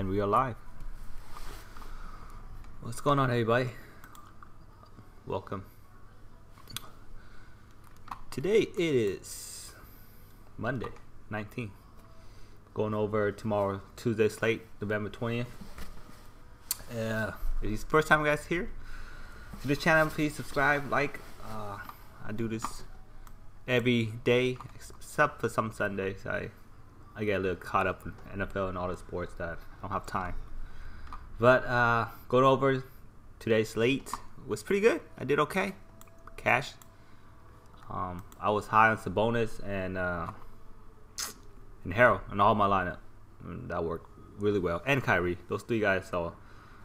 And we are live. What's going on, everybody? Welcome. Today it is Monday, 19th. Going over tomorrow, Tuesday slate, November 20th. If it's the first time guys here to this channel, please subscribe, like. I do this every day except for some Sundays. I get a little caught up in NFL and all the sports that I don't have time. But going over today's slate was pretty good. I did okay. Cash. I was high on Sabonis and Harrell in all my lineup. And that worked really well. And Kyrie. Those three guys. So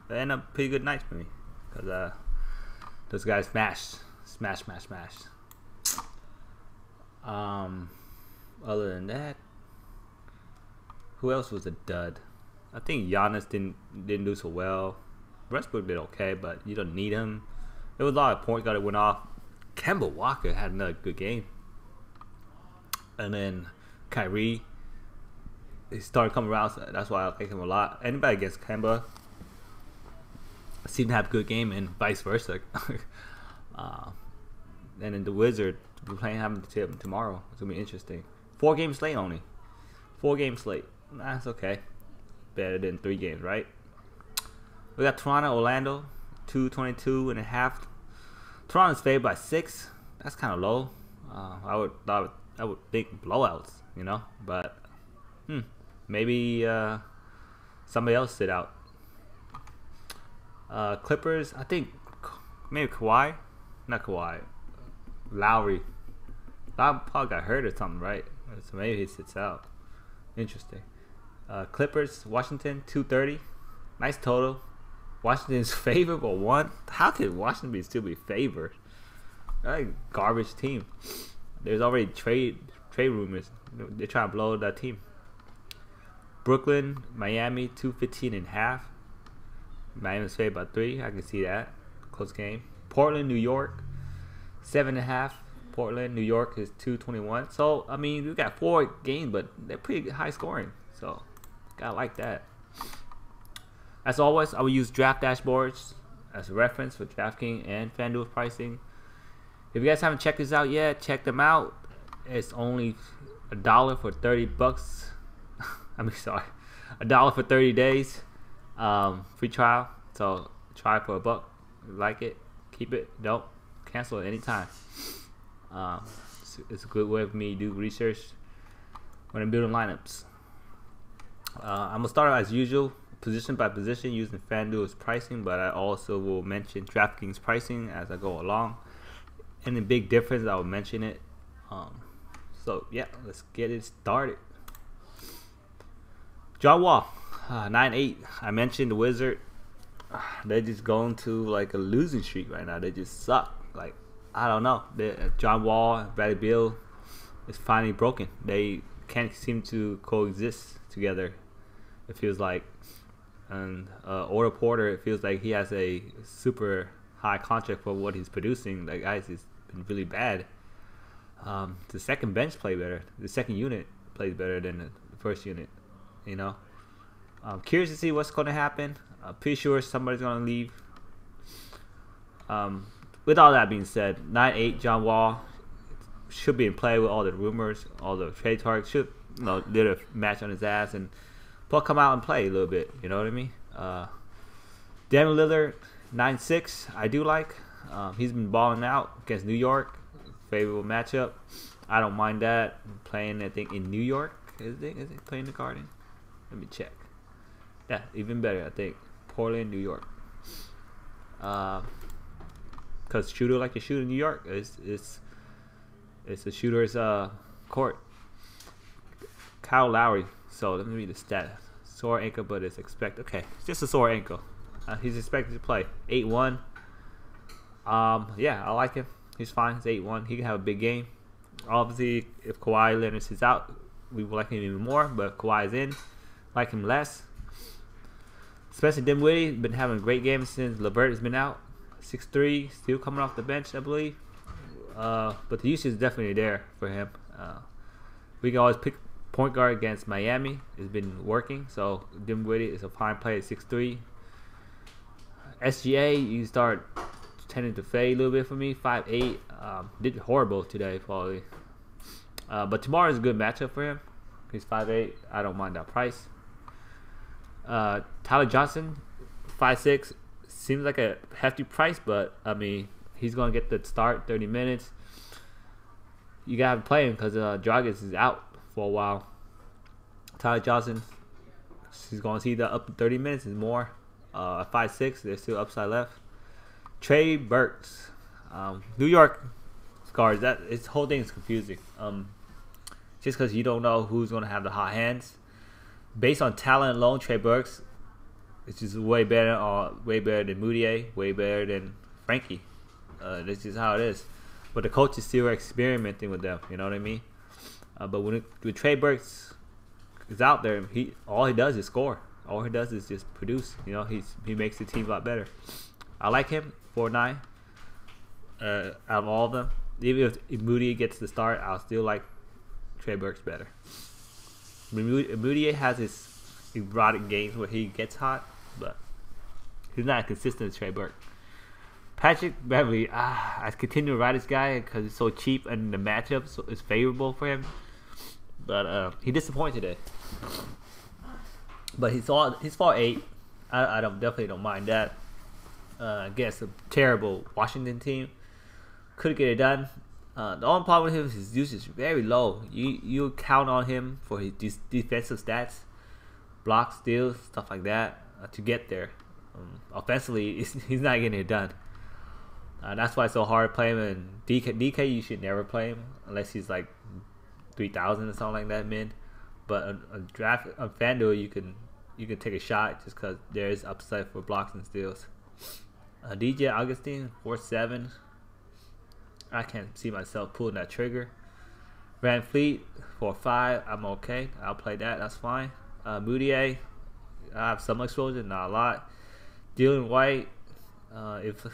they ended up pretty good nights for me. Because those guys smash. Other than that, who else was a dud? I think Giannis didn't do so well. Westbrook did okay, but you don't need him. There was a lot of point guard that went off. Kemba Walker had another good game. And then Kyrie, he started coming around, so that's why I like him a lot. Anybody against Kemba seemed to have a good game, and vice versa. And then the Wizard, we're playing having tomorrow. It's gonna be interesting. 4-game slate only. 4-game slate. That's okay. Better than 3 games, right? We got Toronto, Orlando, 222.5. Toronto's favored by 6. That's kind of low. I would think blowouts, you know, but maybe somebody else sit out. Clippers, I think maybe Kawhi, not Kawhi, Lowry. Probably got hurt or something, right? So maybe he sits out. Interesting. Clippers, Washington, 230. Nice total. Washington's favored by 1. How could Washington still be favored? They're like a garbage team. There's already trade rumors. They're trying to blow that team. Brooklyn, Miami, 215.5. Miami's favored by 3. I can see that. Close game. Portland, New York, 7.5. Portland, New York is 221. So, I mean, we got 4 games, but they're pretty high scoring. So, gotta like that. As always, I will use draft dashboards as a reference for Draftkings and Fanduel pricing. If you guys haven't checked this out yet, check them out. It's only $1 for 30 bucks. I mean, sorry, $1 for 30 days. Free trial. So, try it for $1. If you like it, keep it. Don't cancel it anytime. It's a good way for me to do research when I'm building lineups. I'm gonna start as usual, position by position, using FanDuel's pricing, but I also will mention DraftKings pricing as I go along. And the big difference, I will mention it. So yeah, let's get it started. John Wall, 9-8. I mentioned the Wizard. They're just going to like a losing streak right now. They just suck. Like, I don't know. John Wall and Bradley Beal is finally broken. They can't seem to coexist together. It feels like. And Otto Porter, it feels like he has a super high contract for what he's producing. Like, guys, he's been really bad. The second bench play better. The second unit plays better than the first unit. You know. I'm curious to see what's going to happen. I'm pretty sure somebody's going to leave. With all that being said, 9-8 John Wall should be in play with all the rumors, all the trade targets. Should, you know, did a match on his ass and come out and play a little bit. You know what I mean? Damian Lillard, 9-6. I do like. He's been balling out against New York. Favorable matchup. I don't mind that. Playing, I think, in New York. Is it playing the Garden? Let me check. Yeah, even better, I think. Portland, New York. Because shooter like to shoot in New York, it's a shooter's court. Kyle Lowry. So let me read the stat. Sore ankle, but it's expected. Okay, it's just a sore ankle. He's expected to play 8-1. Yeah, I like him. He's fine. He's 8-1. He can have a big game. Obviously, if Kawhi Leonard is out, we will like him even more. But Kawhi is in, like him less. Especially Dinwiddie, been having a great game since LeVert has been out. 6'3", still coming off the bench, I believe. But the usage is definitely there for him. We can always Point guard against Miami has been working, so Dinwiddie is a fine play at 6'3". SGA, you start tending to fade a little bit for me. 5'8". Did horrible today, probably. But tomorrow is a good matchup for him. He's 5'8". I don't mind that price. Tyler Johnson, 5'6". Seems like a hefty price, but I mean, he's going to get the start, 30 minutes. You got to play him because Dragic is out for a while. Tyler Johnson, he's going to see the up to 30 minutes and more. At 5'6", there's still upside left. Trey Burks, New York guards. That this whole thing is confusing. Just because you don't know who's going to have the hot hands. Based on talent alone, Trey Burks is just way better than Moutier, way better than Frankie. This is how it is. But the coach is still experimenting with them. You know what I mean? But when Trey Burks is out there, all he does is score. All he does is just produce. You know, he makes the team a lot better. I like him 4'9". Out of all of them, even if Moutier gets the start, I'll still like Trey Burks better. Moutier has his erotic games where he gets hot, but he's not consistent as Trey Burks. Patrick Beverly, I continue to ride this guy because he's so cheap and the matchup is favorable for him. But he disappointed today. But he's 4'8". I definitely don't mind that. Against a terrible Washington team, could get it done. The only problem with him is his usage is very low. You count on him for his defensive stats, blocks, steals, stuff like that to get there. Offensively, he's not getting it done. That's why it's so hard to play him. And DK, you should never play him unless he's like 3,000 or something like that mid. But on Fanduel, you can take a shot just because there is upside for blocks and steals. DJ Augustine, 4'7". I can't see myself pulling that trigger. Van Fleet, 4'5". I'm okay. I'll play that. That's fine. Moutier, I have some exposure, not a lot. Dylan White, if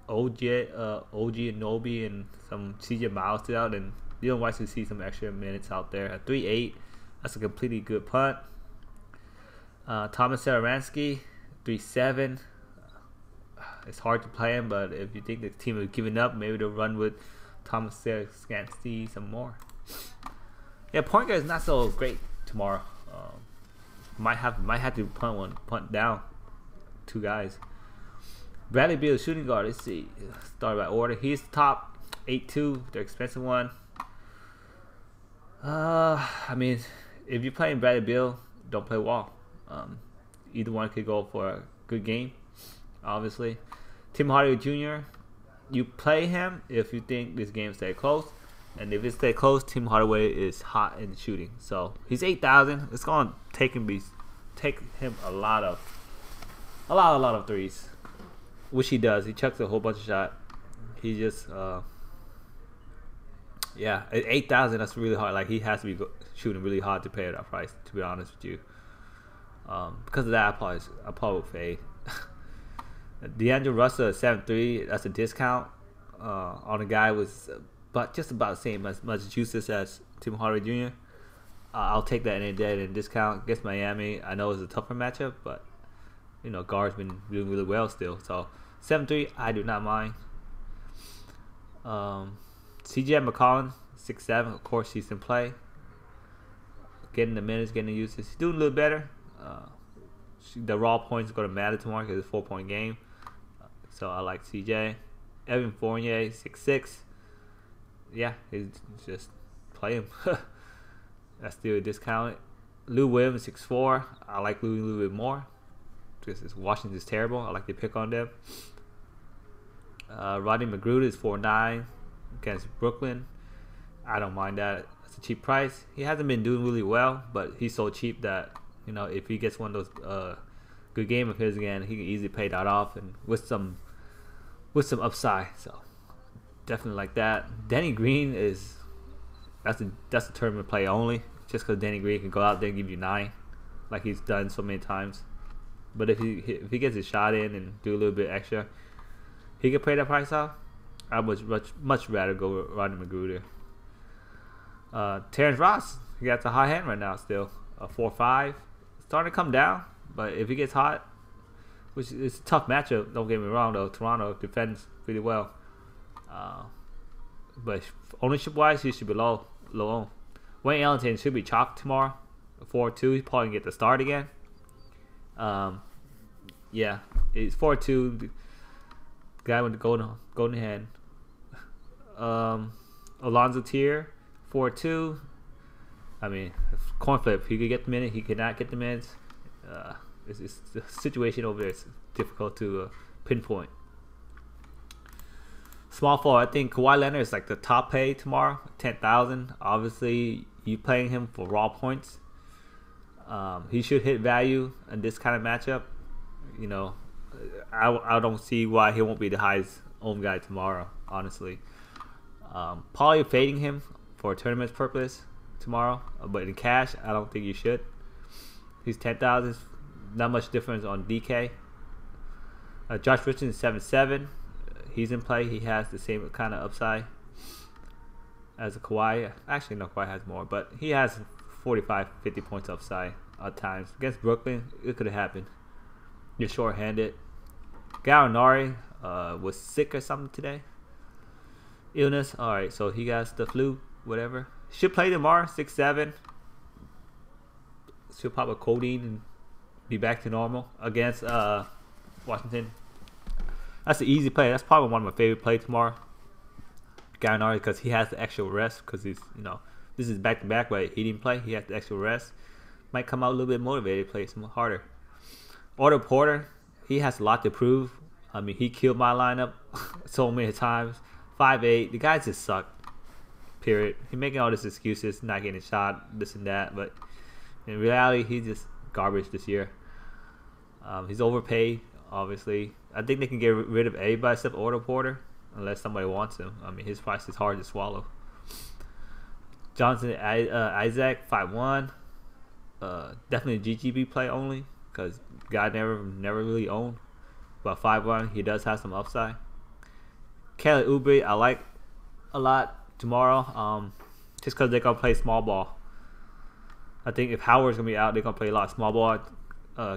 OG Anunoby and some CJ Miles still out, then Dylan White should see some extra minutes out there. At 3'8", that's a completely good punt. Thomas Saransky, 3'7". It's hard to play him, but if you think the team is giving up, maybe they'll run with Thomas Saransky some more. Yeah, point guard is not so great tomorrow. Might have to punt down two guys. Bradley Beal, shooting guard. Let's see. Start by order. He's top 8'2", the expensive one. I mean, if you're playing Bradley Beal, don't play Wall. Either one could go for a good game, obviously. Tim Hardaway Jr., you play him if you think this game stay close. And if it stay close, Tim Hardaway is hot in shooting. So he's 8,000. It's going to take him a lot of threes, which he does. He chucks a whole bunch of shots. He just at 8,000, that's really hard. Like, he has to be shooting really hard to pay that price, to be honest with you. Because of that, I probably would fade. D'Angelo Russell at 7'3", that's a discount on a guy with just about the same as much juices as Tim Hardaway Jr. I'll take that any day and discount against Miami. I know it's a tougher matchup, but you know, guard's been doing really well still. So 7'3", I do not mind. CJ McCollum, 6'7", of course he's in play. Getting the minutes, getting the usage. He's doing a little better. The raw points are going to matter tomorrow because it's a 4-point game. So I like CJ. Evan Fournier, 6'6". Yeah, he's just play him. That's still a discount. Lou Williams, 6'4". I like Lou a little bit more because Washington's terrible. I like to pick on them. Rodney McGruder is 4'9" against Brooklyn. I don't mind that. It's a cheap price. He hasn't been doing really well, but he's so cheap that, you know, if he gets one of those good game of his again, he can easily pay that off and with some upside. So definitely like that. Danny Green that's a tournament play only. Just because Danny Green can go out there and give you 9, like he's done so many times. But if he gets his shot in and do a little bit extra, he can pay that price off. I would much rather go with Rodney McGruder. Terrence Ross, He got a hot hand right now still. 4-5. Starting to come down, but if he gets hot, which is a tough matchup, don't get me wrong though. Toronto defends pretty well. But ownership wise, he should be low on. Wayne Ellington should be chalked tomorrow. 4-2. He's probably gonna get the start again. Yeah, it's 4-2. The guy with the golden hand. Alonzo Tier, 4-2. I mean, coin flip. He could get the minute. He could not get the minutes. It's the situation over there is difficult to pinpoint. Small forward, I think Kawhi Leonard is like the top pay tomorrow, 10,000. Obviously, you playing him for raw points. He should hit value in this kind of matchup. You know, I don't see why he won't be the highest owned guy tomorrow. Honestly, probably fading him for a tournament purpose tomorrow, but in cash, I don't think you should. He's 10,000. Not much difference on DK. Josh Richardson is 7-7. He's in play. He has the same kind of upside as a Kawhi. Actually, no, Kawhi has more, but he has 45, 50 points upside at times. Against Brooklyn, it could have happened. You're short-handed. Gallinari was sick or something today. Illness. All right, so he got the flu, whatever. Should play tomorrow, 6-7. Should pop a codeine and be back to normal against Washington. That's an easy play. That's probably one of my favorite plays tomorrow. Gallinari, because he has the extra rest. Because he's, this is back-to-back, but he didn't play. He has the extra rest. Might come out a little bit motivated, play some harder. Otto Porter, he has a lot to prove. I mean, he killed my lineup so many times. 5'8". The guys just suck. Period. He's making all these excuses, not getting a shot, this and that, but in reality, he's just garbage this year. He's overpaid, obviously. I think they can get rid of everybody except Otto Porter, unless somebody wants him. I mean, his price is hard to swallow. Johnson Isaac, 5'1". Definitely a GGB play only, because guy never really owned. But 5'1", he does have some upside. Kelly Oubre, I like a lot tomorrow, just because they're going to play small ball. I think if Howard's going to be out, they're going to play a lot of small ball.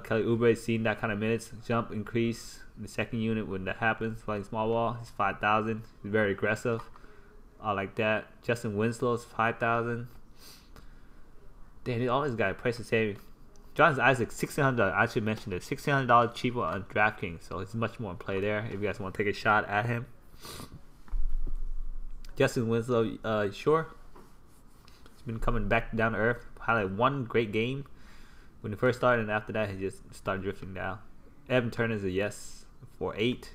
Kelly Oubre has seen that kind of minutes jump increase in the second unit when that happens, playing small ball. He's 5,000. He's very aggressive. I like that. Justin Winslow's 5,000. Damn, all these guys price the same. Jonathan Isaac, $1,600. I should mention it. $1,600 cheaper on Draftkings, so it's much more in play there if you guys want to take a shot at him. Justin Winslow, sure. He's been coming back down to earth. Had like one great game when he first started, and after that, he just started drifting down. Evan Turner is a yes for 8.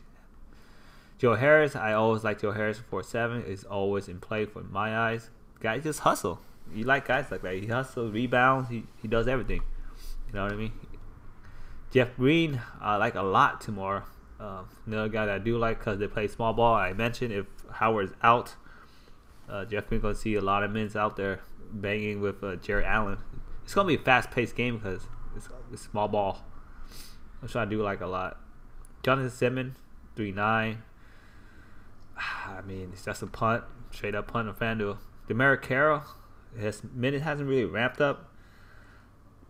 Joe Harris, I always like Joe Harris for 7. Is always in play for my eyes. Guys just hustle. You like guys like that. He hustles, rebounds, he does everything. You know what I mean? Jeff Green, I like a lot tomorrow. Another guy that I do like because they play small ball. I mentioned if Howard's out, Jeff Green's going to see a lot of minutes out there banging with Jared Allen. It's going to be a fast-paced game because it's small ball. I'm trying to do like a lot. Jonathan Simmons, 3-9. I mean, it's just a punt. Straight up punt on Fanduel. DeMarre Carroll, his minute hasn't really ramped up.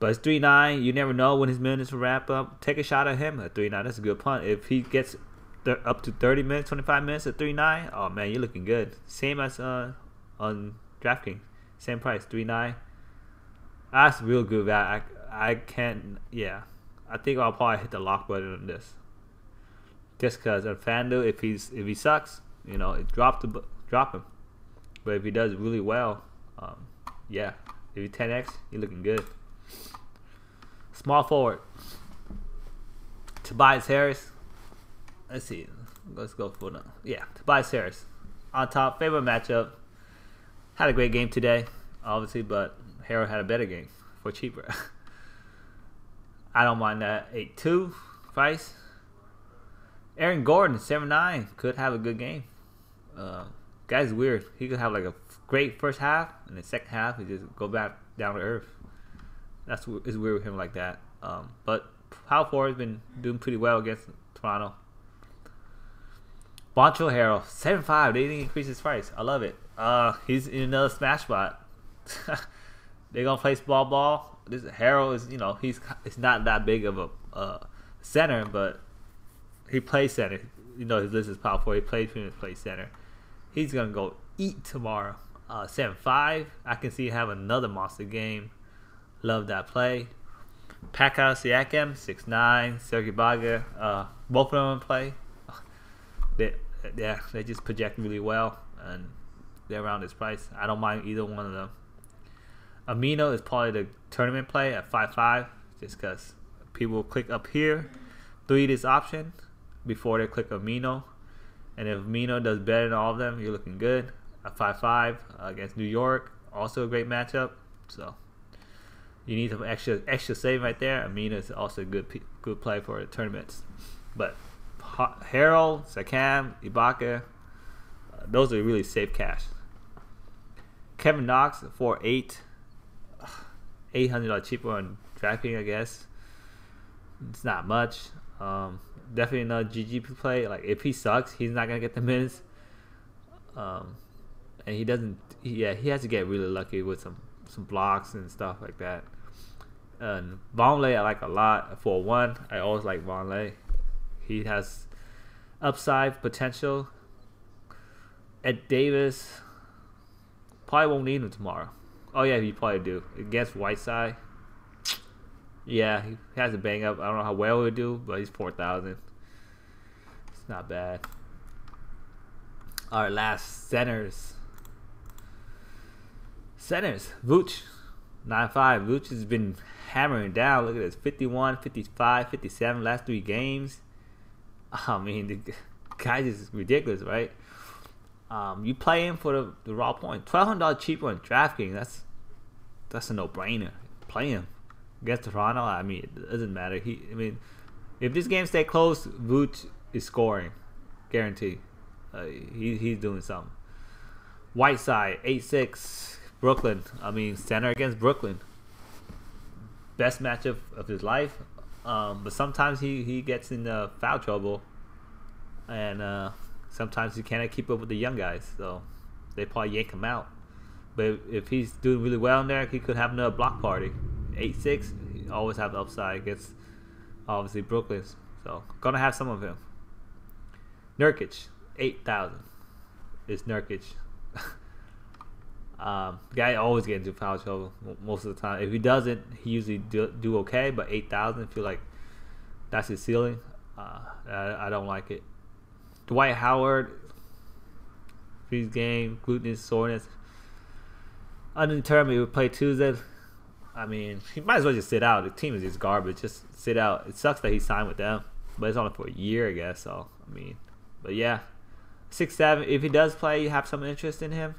But it's 3-9. You never know when his minutes will ramp up. Take a shot at him at 3-9. That's a good punt. If he gets up to 30 minutes, 25 minutes at 3-9, oh man, you're looking good. Same as on DraftKings. Same price, 3-9. That's real good value. I can't. Yeah, I think I'll probably hit the lock button on this. Just because on FanDuel, if he sucks, drop him. But if he does really well, yeah, if he 10x, you're looking good. Small forward, Tobias Harris. Let's see. Let's go for now. Yeah, Tobias Harris on top. Favorite matchup. Had a great game today, obviously, but Harris had a better game for cheaper. I don't mind that. 8-2 price. Aaron Gordon, 7-9, could have a good game. Guy's weird. He could have like a great first half, and the second half he just go back down to earth. It's weird with him like that. But power forward has been doing pretty well against Toronto. Boncho Harrell, 7-5. They didn't increase his price. I love it. He's in another smash spot. they're gonna play small ball. This Harold is, he's not that big of a center, but he plays center. His list is power forward. He plays pretty much play center. He's gonna go eat tomorrow. 7-5. I can see him have another monster game. Love that play. Pacquiao Siakam 6'9". Serge Ibaka. Both of them play. They just project really well, and they're around this price. I don't mind either one of them. Amino is probably the tournament play at 5-5, just because people will click up here, 3 this option before they click Amino, and if Amino does better than all of them, you're looking good. At 5-5 against New York, also a great matchup. So you need some extra save right there. Amino is also a good play for the tournaments, but Harold, Siakam, Ibaka, those are really safe cash. Kevin Knox for $800 cheaper on Draftkings, I guess. It's not much. Definitely another GGP play. Like, if he sucks, he's not gonna get the minutes. And he doesn't. He has to get really lucky with some blocks and stuff like that. And Vonleh I like a lot. For 1, I always like Vonleh. He has upside potential. Ed Davis probably won't need him tomorrow. Oh yeah, he probably do against Whiteside. Yeah, he has a bang up. I don't know how well he'll do, but he's 4,000. It's not bad. Our last centers. Vooch 9-5. Vooch has been hammering down. Look at this: 51, 55, 57 last 3 games. I mean, the guy is ridiculous, right? You play him for the raw point. $1,200 cheaper on Draftkings. That's a no-brainer. Play him against Toronto. I mean, it doesn't matter. If this game stay close, Vooch is scoring, guaranteed. He's doing something. Whiteside 8-6. Brooklyn. Center against Brooklyn. Best matchup of his life. But sometimes he gets in foul trouble, and sometimes he cannot keep up with the young guys, so they probably yank him out. But if he's doing really well in there, he could have another block party. 8-6, he always have the upside against, obviously, Brooklyn. So gonna have some of him. Nurkic 8,000 is Nurkic. Guy always gets into foul trouble most of the time. If he doesn't, he usually do okay. But 8,000, I feel like that's his ceiling. I don't like it. Dwight Howard, freeze game, glutinous, soreness. Undetermined, he would play Tuesday. He might as well just sit out. The team is just garbage. Just sit out. It sucks that he signed with them, but it's only for a year, I guess. So but yeah, 6-7. If he does play, you have some interest in him.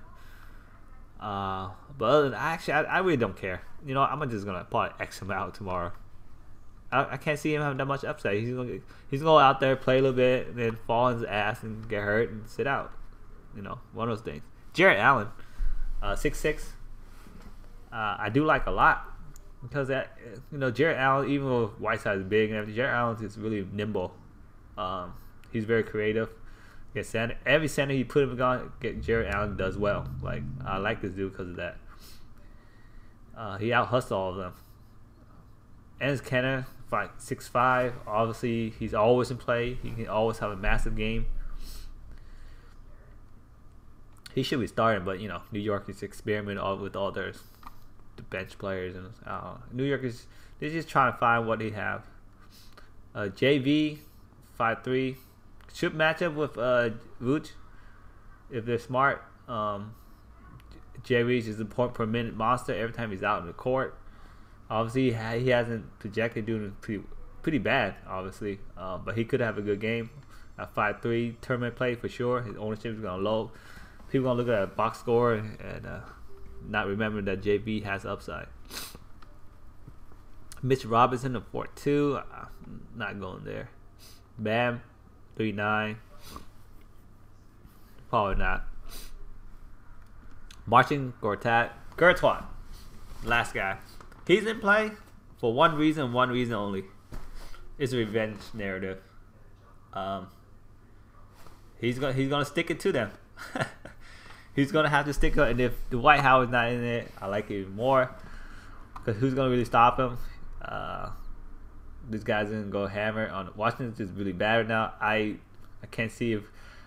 But other than I really don't care. I'm just gonna probably X him out tomorrow. I can't see him having that much upside. He's gonna go out there, play a little bit, and then fall on his ass and get hurt and sit out. One of those things. Jarrett Allen, 6'6". I do like a lot because Jarrett Allen, even though Whiteside is big and everything, Jarrett Allen is really nimble. He's very creative. Center. Every center he put him on, Jarrett Allen does well. Like, I like this dude because of that. He out hustled all of them. Enes Kanter, 6'5". Obviously, he's always in play. He can always have a massive game. He should be starting, but New York is experimenting with all the bench players, and New York they're just trying to find what they have. JV, 5'3". Should match up with Vooch if they're smart. JV is a point per minute monster every time he's out in the court. Obviously, he hasn't projected doing pretty bad, obviously, but he could have a good game. At 5'3", tournament play for sure. His ownership is going to low. People going to look at a box score and not remember that JV has upside. Mitch Robinson, a 4'2". Not going there. Bam, 3'9". Probably not. Marcin Gortat, last guy. He's in play for one reason only. It's a revenge narrative. He's gonna stick it to them. He's gonna have to stick it, and if Dwight Howard's not in it, I like it even more. because who's gonna really stop him? These guys gonna go hammer on Washington's just really bad right now. I can't see if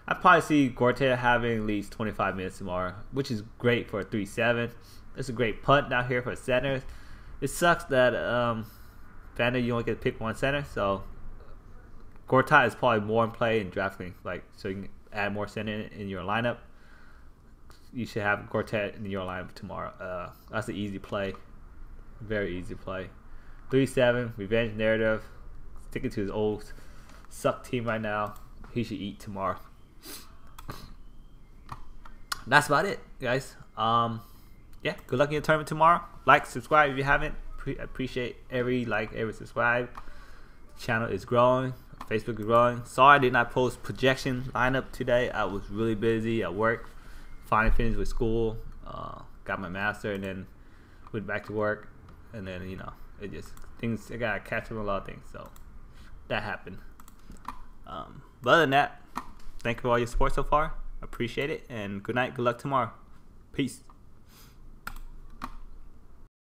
I probably see Gortat having at least 25 minutes tomorrow, which is great for a 3-7. It's a great punt down here for centers. It sucks that Fanduel you only get to pick one center, so Gortat is probably more in play in Draftkings, so you can add more center in your lineup. You should have Gortat in your lineup tomorrow. That's an easy play, very easy play. 3-7 revenge narrative, sticking to his old suck team right now. He should eat tomorrow. That's about it, guys. Yeah, good luck in your tournament tomorrow. Like, subscribe if you haven't. Appreciate every like, every subscribe. The channel is growing. Facebook is growing. Sorry I did not post projection lineup today. I was really busy at work. Finally finished with school. Got my master and then went back to work. And then, it just, I gotta catch up on a lot of things. So that happened. But other than that, thank you for all your support so far. Appreciate it. And good night. Good luck tomorrow. Peace.